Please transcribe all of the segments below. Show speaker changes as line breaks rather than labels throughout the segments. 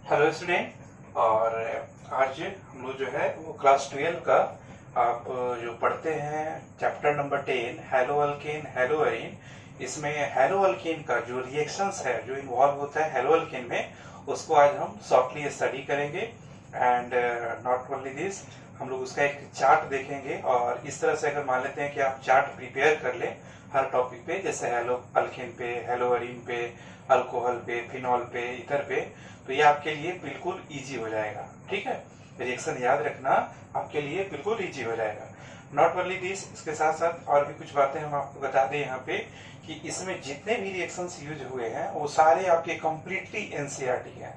Hello student. और आज हम लोग जो है वो क्लास 12 का आप जो पढ़ते हैं chapter number 10 hello alkane hello arene. इसमें हेलो अल्केन का जो रिएक्शंस है जो इन्वॉल्व होता है हेलो अल्केन में, उसको आज हम शॉर्टली स्टडी करेंगे। एंड नॉट ओनली दिस, हम लोग उसका एक चार्ट देखेंगे। और इस तरह से अगर मान लेते हैं कि आप चार्ट प्रिपेयर कर लें हर टॉपिक पे, जैसे हेलो अल्केन पे, हेलो एरीन पे, अल्कोहल पे, फिनॉल पे, इथर पे, तो ये आपके लिए बिल्कुल इजी हो जाएगा। ठीक है, रिएक्शन याद रखना आपके लिए बिल्कुल इजी हो जाएगा। नॉट ओनली दिस, इसके साथ साथ और भी कुछ बातें हम आपको बता दें यहाँ पे कि इसमें जितने भी रिएक्शंस यूज हुए हैं वो सारे आपके कंप्लीटली एनसीईआरटी हैं।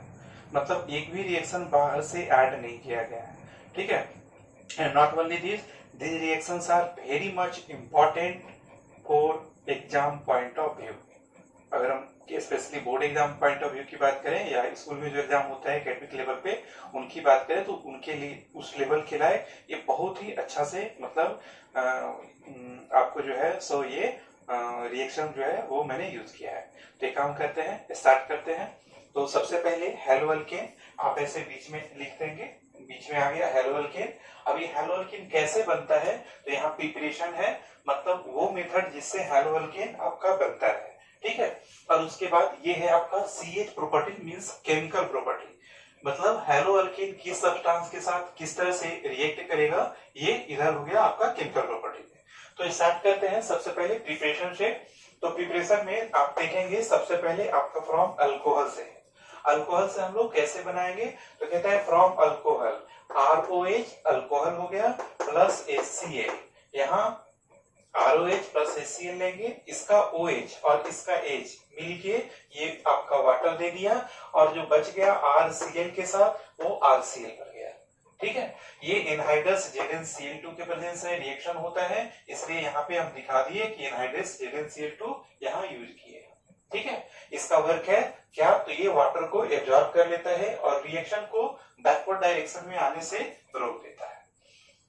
मतलब एक भी रिएक्शन बाहर से ऐड नहीं किया गया है। ठीक है, and not only this, these reactions are very much important for exam point of view। अगर हम specially board exam point of view की बात करें या स्कूल में जो एग्जाम होता है एकेडमिक लेवल पे उनकी बात करें, तो उनके लिए उस लेवल के लिए ये बहुत ही अच्छा से मतलब आपको जो है सो ये रिएक्शन जो है वो मैंने यूज किया है। तो एक काम करते हैं, स्टार्ट करते हैं। तो सबसे पहले हेलो अल्केन आप ऐसे बीच में लिख देंगे, बीच में आ गया हेलो अल्केन। अब ये हेलो अल्केन कैसे बनता है, तो यहाँ प्रिपरेशन है, मतलब वो मेथड जिससे हेलो अल्केन आपका बनता है। ठीक है, और उसके बाद ये है आपका CH property, means chemical property, मतलब हेलो अल्केन किस सब्सटेंस के साथ किस तरह से रिएक्ट करेगा, ये इधर हो गया आपका केमिकल प्रॉपर्टी। तो स्टार्ट करते हैं सबसे पहले प्रिपरेशन से। तो प्रिपरेशन में आप देखेंगे सबसे पहले आपका फ्रॉम अल्कोहल से। अल्कोहल से हम लोग कैसे बनाएंगे, तो कहता है फ्रॉम अल्कोहल ROH अल्कोहल हो गया प्लस HCl, यहाँ ROH प्लस HCl लेंगे, इसका OH और इसका H मिलके ये आपका वाटर दे दिया, और जो बच गया RCl के साथ वो RCl बन गया। ठीक है, ये एनहाइड्रस ZnCl2 के प्रेजेंस में रिएक्शन होता है, इसलिए यहाँ पे हम दिखा दिए कि एनहाइड्रस ZnCl2 यहाँ यूज किए। ठीक है, इसका वर्क है क्या, तो ये वाटर को एब्जॉर्ब कर लेता है और रिएक्शन को बैकवर्ड डायरेक्शन में आने से रोक देता है।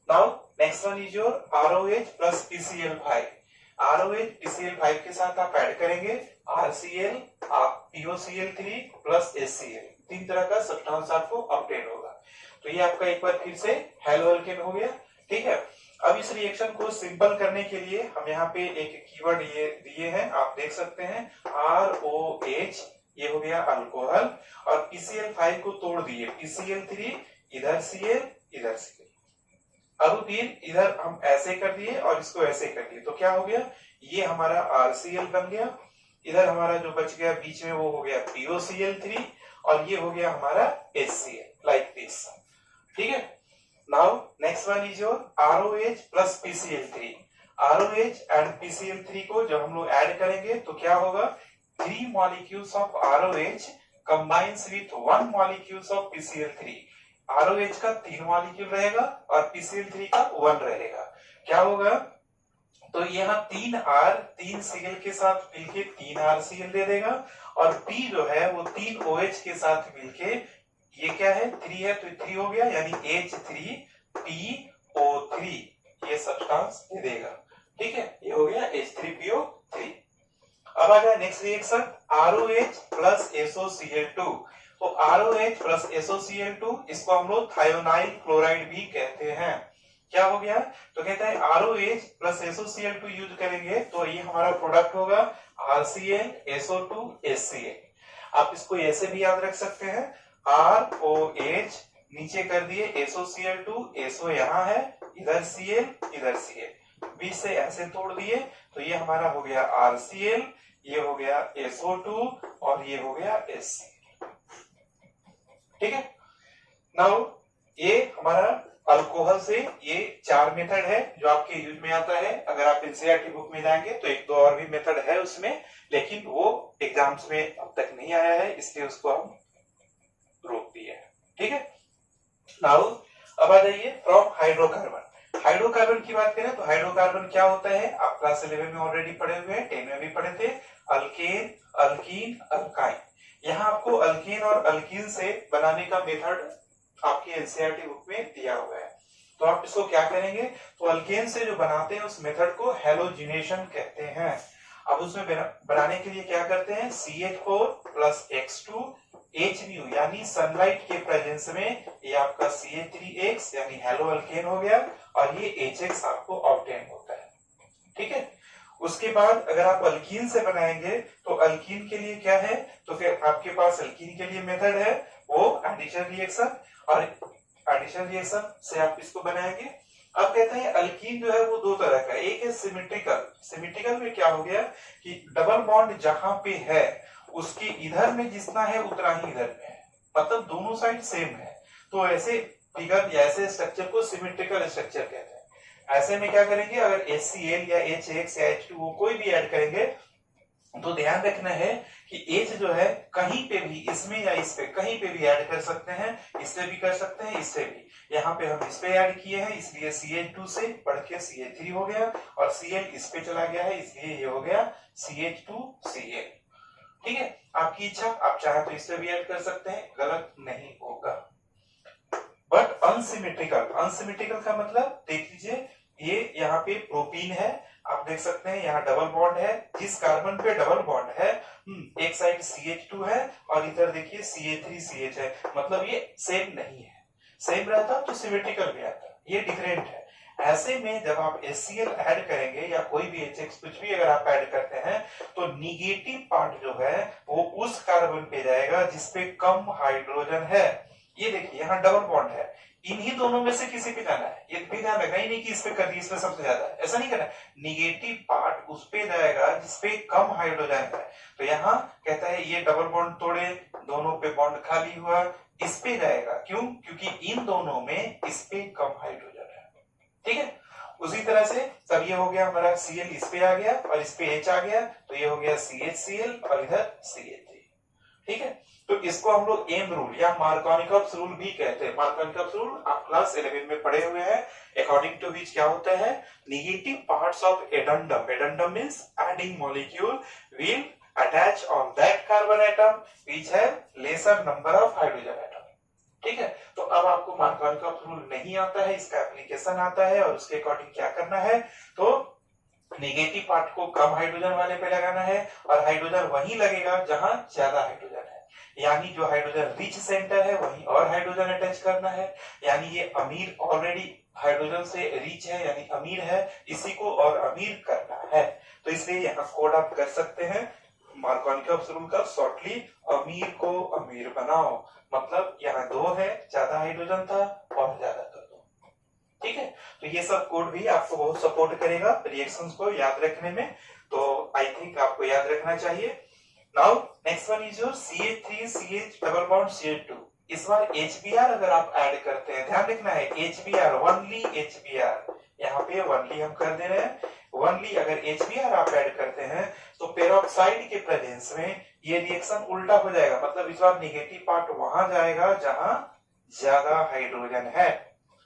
Now next one is your ROH plus PCl5। ROH PCl5 के साथ आप ऐड करेंगे RCl, POCl3 प्लस HCl, तीन तरह का सब्सटेंस आपको ऑब्टेन होगा। तो ये आपका एक बार फिर से हेलो अल्केन हो गया। ठीक है, अब इस रिएक्शन को सिंपल करने के लिए हम यहाँ पे एक कीवर्ड ये दिए हैं, आप देख सकते हैं ROH, ये हो गया अल्कोहल, और PCl5 को तोड़ दिए, PCl3 इधर Cl इधर Cl। अब फिर इधर हम ऐसे कर दिए और इसको ऐसे कर दिए, तो क्या हो गया, ये हमारा RCl बन गया, इधर हमारा जो बच गया बीच में वो हो गया POCl3, और ये हो गया हमारा HCl, लाइक दिस। ठीक है, now next one is your ROH plus PCl3। ROH and PCl3 को जब हम लोग ऐड करेंगे तो क्या होगा, 3 molecules of ROH combines with 1 molecules of PCl3। ROH का 3 मॉलिक्यूल रहेगा और PCl3 का 1 रहेगा। क्या होगा, तो यहाँ 3R 3 Cl के साथ मिलके 3 RCl दे देगा, और P जो है वो 3 OH के साथ मिलके, ये क्या है 3 है तो 3 हो गया, यानी H3PO3 ये सब्सटेंस दे देगा। ठीक है, ये हो गया H3PO3। अब आ जाए next reaction ROH plus SOCl2। तो ROH प्लस SOCl2 इसको हम लोग थायोनाइल क्लोराइड भी कहते हैं। क्या हो गया, तो कहता है ROH प्लस SOCl2 यूज करेंगे तो ये हमारा प्रोडक्ट होगा RCl SO2 HCl। आप इसको ऐसे भी याद रख सकते हैं, ROH नीचे कर दिए SOCl2, SO यहाँ है, इधर Cl इधर Cl, बीच से ऐसे तोड़ दिए, तो ये हमारा हो गया RCl, ये हो गया SO2 और ये हो गया HCl। ठीक है, नाउ ये हमारा अल्कोहल से ये 4 मेथड है जो आपके यूज में आता है। अगर आप एनसीईआरटी बुक में जाएंगे तो एक दो और भी मेथड है उसमें, लेकिन वो एग्जाम्स में अब तक नहीं आया है, इसलिए उसको हम रोक दिए है। ठीक है, नाउ अब आ जाइए फ्रॉम हाइड्रोकार्बन। हाइड्रोकार्बन की बात करें तो हाइड्रोकार्बन क्या होता है, आप क्लास 11 में ऑलरेडी पढ़े हुए हैं, 10 में भी पढ़े थे, अल्केन अल्कीन अल्काइन। यहाँ आपको अल्केन और अल्कीन से बनाने का मेथड आपकी एनसीईआरटी बुक में दिया हुआ है। तो आप इसको क्या करेंगे, तो अल्केन से जो बनाते हैं उस मेथड को हैलोजिनेशन कहते हैं। अब उसमें बनाने के लिए क्या करते हैं, CH4 प्लस X2 HBU यानी सनलाइट के प्रेजेंस में ये आपका CH3X यानी हेलो अल्केन हो गया और ये HX आपको ऑब्टेन होता है। ठीक है, उसके बाद अगर आप अल्कीन से बनाएंगे तो अल्कीन के लिए क्या है, तो फिर आपके पास अल्कीन के लिए मेथड है वो एडिशन रिएक्शन, और एडिशन रिएक्शन से आप इसको बनाएंगे। अब कहते हैं अल्कीन जो है वो दो तरह का, एक है सिमेट्रिकल। सिमेट्रिकल में क्या हो गया कि डबल बॉन्ड जहां पे है उसके इधर में जितना है उतना ही इधर में है, मतलब दोनों साइड सेम है, तो ऐसे फिगर या ऐसे स्ट्रक्चर को सिमेट्रिकल स्ट्रक्चर कहते हैं। ऐसे में क्या करेंगे, अगर HCl या HX या H2O कोई भी ऐड करेंगे तो ध्यान रखना है कि H जो है कहीं पे भी इसमें या इस पे कहीं पे भी ऐड कर सकते हैं, इससे भी कर सकते हैं, इससे भी। यहाँ पे हम इस पे ऐड किए हैं इसलिए CH2 से बढ़ के CH3 हो गया और Cl इस पे चला गया है इसलिए ये हो गया CH2Cl। ठीक है, आपकी इच्छा, आप चाहे तो इससे भी ऐड कर सकते हैं, गलत नहीं होगा। बट अनसिमेट्रिकल, अनसिमेट्रिकल का मतलब देख लीजिए, ये यहाँ पे प्रोपीन है, आप देख सकते हैं यहाँ डबल बॉन्ड है, जिस कार्बन पे डबल बॉन्ड है एक साइड CH2 है और इधर देखिए CH3CH है, मतलब ये सेम नहीं है। सेम रहता तो सिमेट्रिकल भी आता, ये डिफरेंट है। ऐसे में जब आप HCl ऐड करेंगे या कोई भी HX कुछ भी अगर आप ऐड करते हैं तो निगेटिव पार्ट जो है वो उस कार्बन पे जाएगा जिसपे कम हाइड्रोजन है। ये देखिए यहाँ डबल बॉन्ड है, इन्हीं दोनों में से किसी पे जाना है, ये भी ध्यान रखना ही नहीं कि इस पे कर दी इसमें सबसे ज्यादा है, ऐसा नहीं करना। निगेटिव पार्ट उस पे जाएगा जिसपे कम हाइड्रोजन है। तो यहाँ कहता है ये डबल बॉन्ड तोड़े, दोनों पे बॉन्ड खाली हुआ, इस पे जाएगा, क्यों, क्योंकि इन दोनों में इस पे कम हाइड्रोजन है। ठीक है, उसी तरह से तब ये हो गया हमारा Cl इस पे आ गया और इस पे H आ गया, तो ये हो गया CHCl और इधर CH3। ठीक है, तो इसको हम लोग एम रूल या मार्कोनिकॉप्स रूल भी कहते हैं। मार्कोनिकॉप्स रूल आप क्लास 11 में पढ़े हुए हैं। अकॉर्डिंग टू व्हिच क्या होता है, negative parts of addendum, addendum means adding molecule, will attach on that carbon atom which have laser number of hydrogen atom. ठीक है, तो अब आपको मार्कोनिकॉप्स रूल नहीं आता है, इसका एप्लीकेशन आता है और उसके अकॉर्डिंग क्या करना है, तो नेगेटिव पार्ट को कम हाइड्रोजन वाले पे लगाना है और हाइड्रोजन वहीं लगेगा जहां ज्यादा हाइड्रोजन है, यानी जो हाइड्रोजन रिच सेंटर है वहीं और हाइड्रोजन अटैच करना है, यानी ये अमीर ऑलरेडी हाइड्रोजन से रिच है यानी अमीर है, इसी को और अमीर करना है। तो इसलिए यहाँ कोड आप कर सकते हैं मार्कोनिकॉप्स रूल का, शॉर्टली अमीर को अमीर बनाओ, मतलब यहाँ दो है, ज्यादा हाइड्रोजन था और ज्यादा कर दो। ठीक है, तो ये सब कोड भी आपको बहुत सपोर्ट करेगा रिएक्शंस को याद रखने में, तो आई थिंक आपको याद रखना चाहिए। Now next one is your CH3CH double bond CH2। इस बार HBr अगर आप ऐड करते हैं, ध्यान रखना है HBr, ओनली HBr, यहाँ पे ओनली हम कर दे रहे हैं, ओनली अगर HBr आप ऐड करते हैं तो पेरोक्साइड के प्रेजेंस में ये रिएक्शन उल्टा हो जाएगा, मतलब इस बार नेगेटिव पार्ट वहां जाएगा जहां ज्यादा हाइड्रोजन है।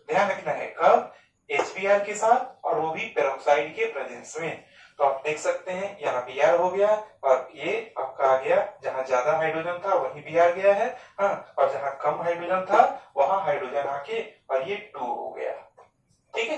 ध्यान रखना है कब, HBr के साथ, और वो भी पेरोक्साइड के प्रेजेंस में। तो आप देख सकते हैं यहाँ Br हो गया और ये आपका आ गया, जहां ज्यादा हाइड्रोजन था वहीं Br गया है, हाँ, और जहां कम हाइड्रोजन था वहां हाइड्रोजन आके और ये 2 हो गया। ठीक है,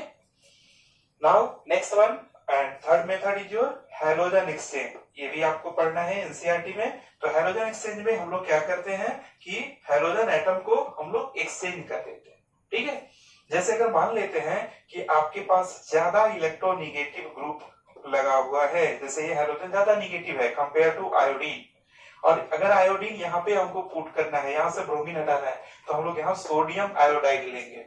now next one and third method is your halogen exchange. ये भी आपको पढ़ना है एनसीईआरटी में। तो हैलोजन एक्सचेंज में हम लोग क्या करते हैं कि हैलोजन एटम को हम लोग एक्सचेंज कर देते हैं। ठीक है, जैसे अगर मान लेते हैं कि आपके पास ज्यादा इलेक्ट्रोनेगेटिव ग्रुप लगा हुआ है, जैसे ये हाइड्रोजन ज्यादा नेगेटिव है कंपेयर टू आयोडीन, और अगर आयोडीन यहाँ पे हमको पुट करना है, यहाँ से ब्रोमीन हटाना है, तो हम लोग यहाँ सोडियम आयोडाइड लेंगे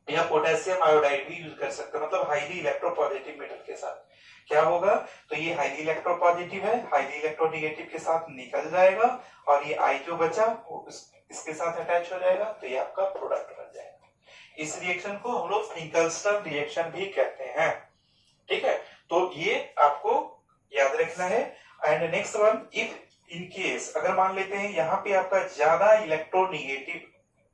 या पोटेशियम आयोडाइड भी यूज कर सकते हैं, मतलब हाईली इलेक्ट्रोपॉजिटिव मेटल के साथ। क्या होगा, तो ये हाईली इलेक्ट्रोपॉजिटिव है, हाईली इलेक्ट्रोनेगेटिव के साथ निकल जाएगा और ये आई जो बचा वो इसके साथ अटैच हो जाएगा, तो ये आपका प्रोडक्ट बन जाएगा। इस रिएक्शन को हम लोग फिंकल्स्टन रिएक्शन भी कहते हैं। ठीक है, तो ये आपको याद रखना है। And next one, if in case अगर मान लेते हैं यहाँ पे आपका ज्यादा इलेक्ट्रोनेगेटिव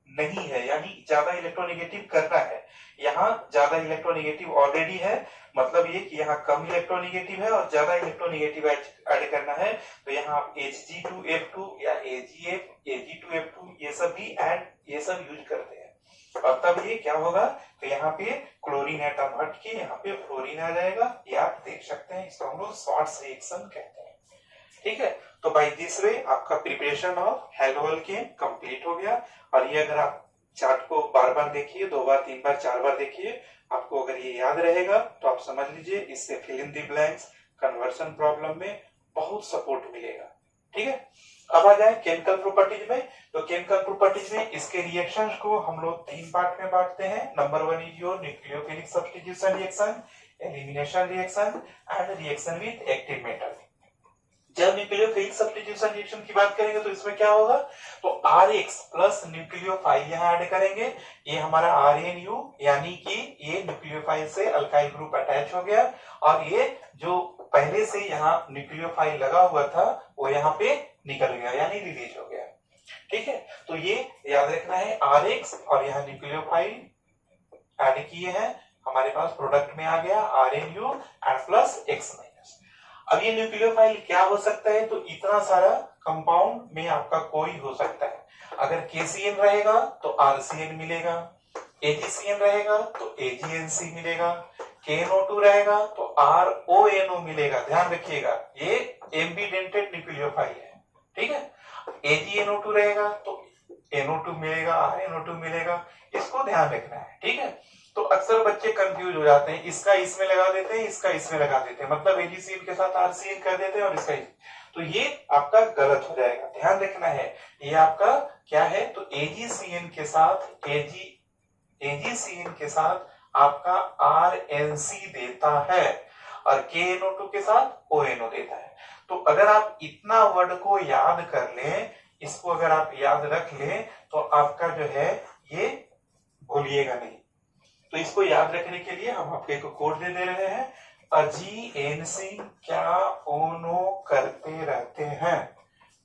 नहीं है, यानी ज्यादा इलेक्ट्रोनेगेटिव करना है, यहाँ ज्यादा इलेक्ट्रोनेगेटिव ऑलरेडी है, मतलब ये कि यहाँ कम इलेक्ट्रोनेगेटिव है और ज्यादा इलेक्ट्रोनेगेटिव ऐड करना है, तो यहाँ आप Hg2F2 या Ag2F2 ये सब भी ये सब यूज करते हैं। और तब ये क्या होगा, तो यहाँ पे क्लोरीन एटम हट के यहाँ पे फ्लोरीन आ जाएगा, ये आप देख सकते हैं, इसको हम लोग शॉर्ट्स रिएक्शन कहते हैं। ठीक है, तो बाय दिस वे आपका preparation of hello alkane complete हो गया। और ये अगर आप चार्ट को बार बार देखिए, 2 बार 3 बार 4 बार देखिए, आपको अगर ये याद रहेगा तो आप समझ लीजिए इससे fill in the blanks conversion problem में बहुत सपोर्ट मिलेगा। ठीक है, अब आ जाए केमिकल प्रॉपर्टीज में। तो केमिकल प्रॉपर्टीज में इसके रिएक्शंस को हम लोग 3 पार्ट में बांटते हैं। Number 1 is your nucleophilic substitution reaction, elimination reaction and reaction with active metal. जब न्यूक्लियोफिलिक सब्स्टिट्यूशन रिएक्शन की बात करेंगे तो इसमें क्या होगा, तो Rx प्लस न्यूक्लियोफाइल यहाँ ऐड करेंगे। ये हमारा RNU यानी कि ये न्यूक्लियोफाइल से अल्काइल ग्रुप अटैच हो गया और ये जो पहले से यहाँ न्यूक्लियोफाइल लगा हुआ था वो यहाँ पे निकल गया यानी रिलीज हो गया। ठीक है, तो ये याद रखना है Rx और यहाँ न्यूक्लियोफाइल ऐड किए हैं, हमारे पास प्रोडक्ट में आ गया RNU and plus X minus. अब ये न्यूक्लियोफाइल क्या हो सकता है, तो इतना सारा कंपाउंड में आपका कोई हो सकता है। अगर KCN रहेगा तो RCN मिलेगा, AgCN रहेगा तो AgNC मिलेगा, KNO2 रहेगा तो RONO मिलेगा। ध्यान रखिएगा ये एम्बिडेंटेड न्यूक्लियोफाइल है। ठीक है, AgNO2 रहेगा तो NO2 मिलेगा, RNO2 मिलेगा, इसको ध्यान रखना है। ठीक है, तो अक्सर बच्चे कंफ्यूज हो जाते हैं, इसका इसमें लगा देते हैं, इसका इसमें लगा देते हैं, मतलब AgCN के साथ RCN कर देते हैं और इसका तो ये आपका गलत हो जाएगा। ध्यान रखना है ये आपका क्या है, तो AgCN के साथ आपका RNC देता है और KNO2 के साथ ONO देता है। तो अगर आप इतना वर्ड को याद कर लें, इसको अगर आप याद रख लें तो आपका जो है ये भूलिएगा नहीं। तो इसको याद रखने के लिए हम आपको एक कोड दे रहे हैं, AgNC क्या ONO करते रहते हैं,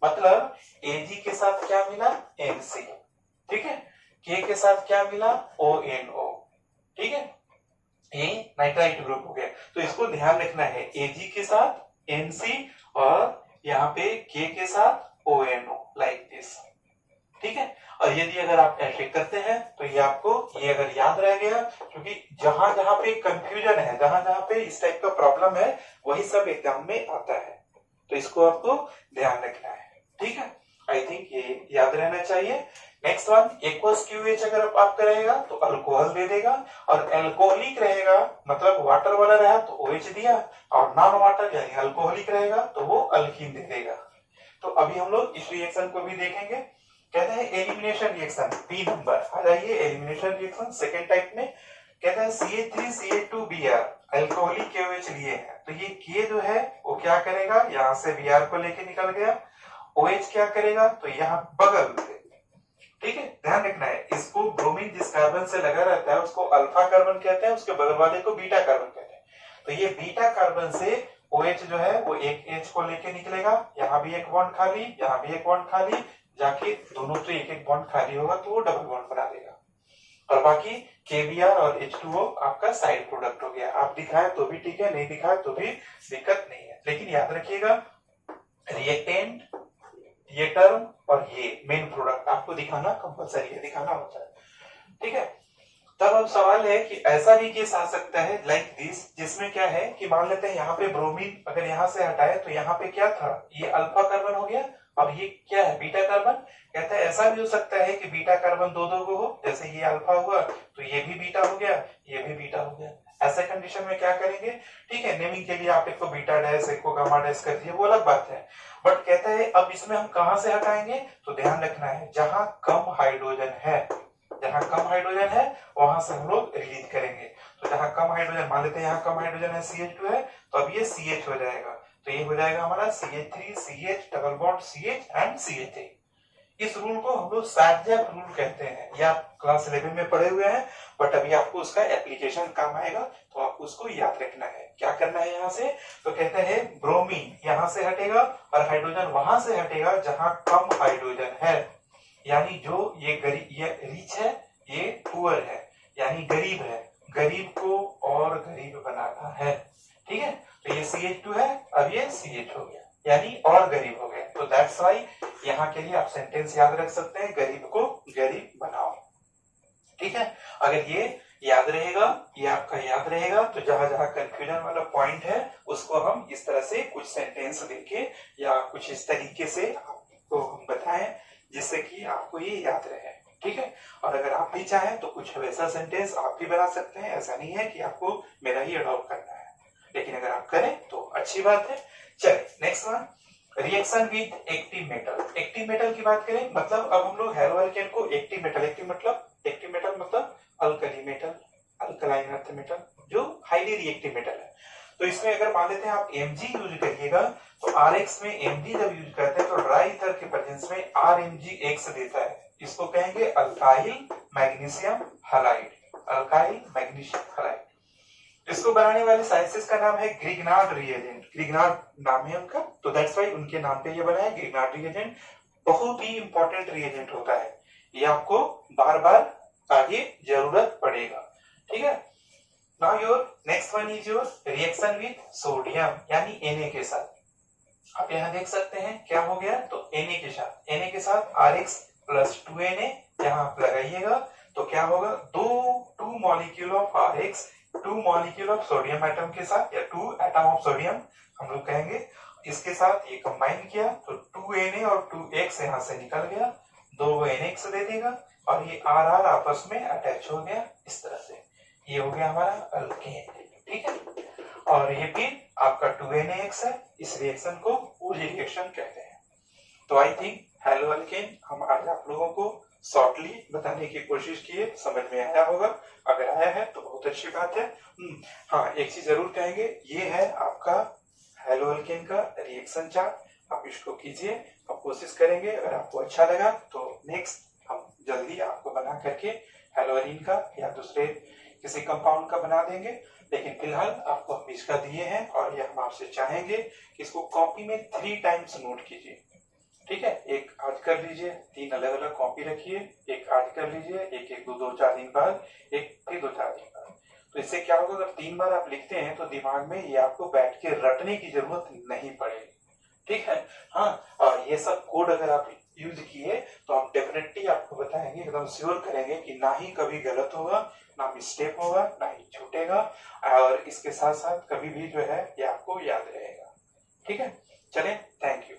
मतलब Ag के साथ क्या मिला NC, ठीक है, K के साथ क्या मिला ONO, ठीक है, ये नाइट्राइट ग्रुप हो गया। तो इसको ध्यान रखना है Ag के साथ NC और यहाँ पे K के साथ ONO लाइक दिस। ठीक है, और यदि अगर आप ऐसे करते हैं तो ये आपको ये अगर याद रह गया, क्योंकि जहां जहां पे कंफ्यूजन है, जहां जहां पे इस टाइप का प्रॉब्लम है वही सब एग्जाम में आता है, तो इसको आपको ध्यान रखना है। ठीक है, आई थिंक ये याद रहना चाहिए। नेक्स्ट वन, एक्वस QH अगर आपका रहेगा तो अल्कोहल दे देगा, और एल्कोहलिक रहेगा मतलब वाटर वाला रहा तो OH दिया, और नॉन वाटर यानी अल्कोहलिक रहेगा तो वो अल्कीन दे देगा। तो अभी हम लोग इस रिएक्शन को भी देखेंगे। कहते हैं एलिमिनेशन रिएक्शन, बी नंबर आ जाइए। एलिमिनेशन रिएक्शन सेकेंड टाइप में कहते हैं CH3CH2Br अल्कोहलिक KOH लिए हैं, तो ये K जो है वो क्या करेगा, यहाँ से Br को लेके निकल गया, OH क्या करेगा तो यहाँ बगल में, ठीक है, ध्यान रखना है। इसको ब्रोमीन जिस कार्बन से लगा रहता है उसको अल्फा कार्बन कहते हैं, उसके बगल वाले को बीटा कार्बन कहते हैं। तो ये बीटा कार्बन से OH जो है वो एक H को लेके निकलेगा, यहाँ भी एक बॉन्ड खाली, यहाँ भी एक बॉन्ड खाली, जाके दोनों से एक एक बॉन्ड खाली होगा तो वो डबल बॉन्ड बना देगा, और बाकी KBr और H2O आपका साइड प्रोडक्ट हो गया। आप दिखाए तो भी ठीक है, नहीं दिखाए तो भी दिक्कत नहीं है, लेकिन याद रखिएगा रिएक्टेंट, ये टर्म और ये मेन प्रोडक्ट आपको दिखाना कंपलसरी है, दिखाना होता है। ठीक है, तब अब सवाल है कि ऐसा भी केस आ सकता है लाइक दिस, जिसमें क्या है कि मान लेते हैं यहाँ पे ब्रोमीन अगर यहाँ से हटाए तो यहाँ पे क्या था, ये अल्फा कार्बन हो गया, अब ये क्या है बीटा कार्बन। कहता है ऐसा भी हो सकता है कि बीटा कार्बन दो दो को हो, जैसे ये अल्फा हुआ तो ये भी बीटा हो गया, ये भी बीटा हो गया। ऐसे कंडीशन में क्या करेंगे, ठीक है, नेमिंग के लिए आप एक को बीटा डैश एक को गामा डैश कर दिए, वो अलग बात है, बट कहता है अब इसमें हम कहां से हटाएंगे, तो ध्यान रखना है जहां कम हाइड्रोजन है, जहां कम हाइड्रोजन है वहां से हम लोग रिलीज करेंगे। तो जहां कम हाइड्रोजन, मान लेते हैं यहाँ कम हाइड्रोजन है CH2 है, तो अब ये CH हो जाएगा, तो ये हो जाएगा हमारा CH3 CH double bond CH and CH3। इस रूल को हम लोग सार्जेप रूल कहते हैं, ये आप क्लास 11 में पढ़े हुए हैं, बट अभी आपको उसका एप्लीकेशन काम आएगा तो आपको उसको याद रखना है। क्या करना है यहाँ से, तो कहते हैं ब्रोमीन यहाँ से हटेगा और हाइड्रोजन वहां से हटेगा जहां कम हाइड्रोजन है, यानी जो ये गरीब, ये रिच है, ये पुअर है, यानी गरीब है, गरीब को और गरीब बनाना है। ठीक है, तो ये CH2 है, अब ये CH हो गया, यानी और गरीब हो गया। तो दैट्स व्हाई यहाँ के लिए आप सेंटेंस याद रख सकते हैं, गरीब को गरीब बनाओ। ठीक है, अगर ये याद रहेगा, ये आपका याद रहेगा। तो जहां जहां कंफ्यूजन वाला पॉइंट है उसको हम इस तरह से कुछ सेंटेंस देके या कुछ इस तरीके से आपको हम बताएं जिससे कि आपको ये याद रहे। ठीक है, और अगर आप भी चाहें तो कुछ वैसा सेंटेंस आप भी बना सकते हैं, ऐसा नहीं है कि आपको मेरा ही अडॉप्ट करना है, लेकिन अगर आप करें तो अच्छी बात है। चलिए next one, reaction with active metal. Active metal की बात करें, मतलब अब हम लोग हेलो अल्केन को एक्टिव मेटल, एक्टिव मेटल मतलब alkali metal, alkaline earth metal जो हाईली रिएक्टिव मेटल है। तो इसमें अगर मान लेते हैं आप Mg यूज करिएगा तो Rx में Mg जब यूज करते हैं तो ड्राई ईथर के प्रेजेंस में RMgX देता है। इसको कहेंगे alkyl magnesium halide, alkyl magnesium halide. इसको बनाने वाले साइंटिस्ट का नाम है ग्रिग्नार्ड रिएजेंट, ग्रिग्नार्ड नाम है उनका, तो दैट्स व्हाई उनके नाम पे ये बना है ग्रिग्नार्ड रिएजेंट। बहुत ही इंपॉर्टेंट रिएजेंट होता है, ये आपको बार बार आगे जरूरत पड़ेगा। ठीक है, now your next one is your reaction with sodium यानी Na के साथ। आप यहाँ देख सकते हैं क्या हो गया, तो Na के साथ Rx प्लस 2Na यहाँ आप लगाइएगा तो क्या होगा, two molecule of Rx 2 molecule of sodium atom के साथ, या 2 एटम ऑफ सोडियम हम लोग कहेंगे, इसके साथ ये कंबाइन किया तो 2Na और 2X यहाँ से निकल गया, 2 NX दे देगा और ये RR आपस में अटैच हो गया इस तरह से, ये हो गया हमारा अल्केन। ठीक है, और ये फिर आपका 2NaX है, इस रिएक्शन को पूल रिएक्शन कहते हैं। तो आई थिंक हेलो अल्केन हम आज आप लोगों को शॉर्टली बताने की कोशिश किए, समझ में आया होगा। अगर आया है तो बहुत अच्छी बात है। हाँ, एक चीज जरूर कहेंगे, ये है आपका हेलो अल्केन का रिएक्शन चार्ट, आप इसको कीजिए, आप कोशिश करेंगे। अगर आपको अच्छा लगा तो नेक्स्ट हम जल्दी आपको बना करके हेलो अरीन का या दूसरे किसी कंपाउंड का बना देंगे, लेकिन फिलहाल आपको हम इसका दिए हैं और ये हम आपसे चाहेंगे कि इसको कॉपी में 3 टाइम्स नोट कीजिए। ठीक है, एक आज कर लीजिए, 3 अलग अलग कॉपी रखिए, एक आज कर लीजिए, एक 2-4 दिन बाद, एक फिर 2-4 दिन बाद। तो इससे क्या होगा, अगर 3 बार आप लिखते हैं तो दिमाग में ये आपको बैठ के रटने की जरूरत नहीं पड़ेगी। ठीक है, हाँ, और ये सब कोड अगर आप यूज किए तो आप डेफिनेटली आपको बताएंगे, एकदम श्योर करेंगे कि ना ही कभी गलत होगा, ना मिस्टेक होगा, ना ही छूटेगा, और इसके साथ साथ कभी भी जो है ये आपको याद रहेगा। ठीक है, चलें, थैंक यू।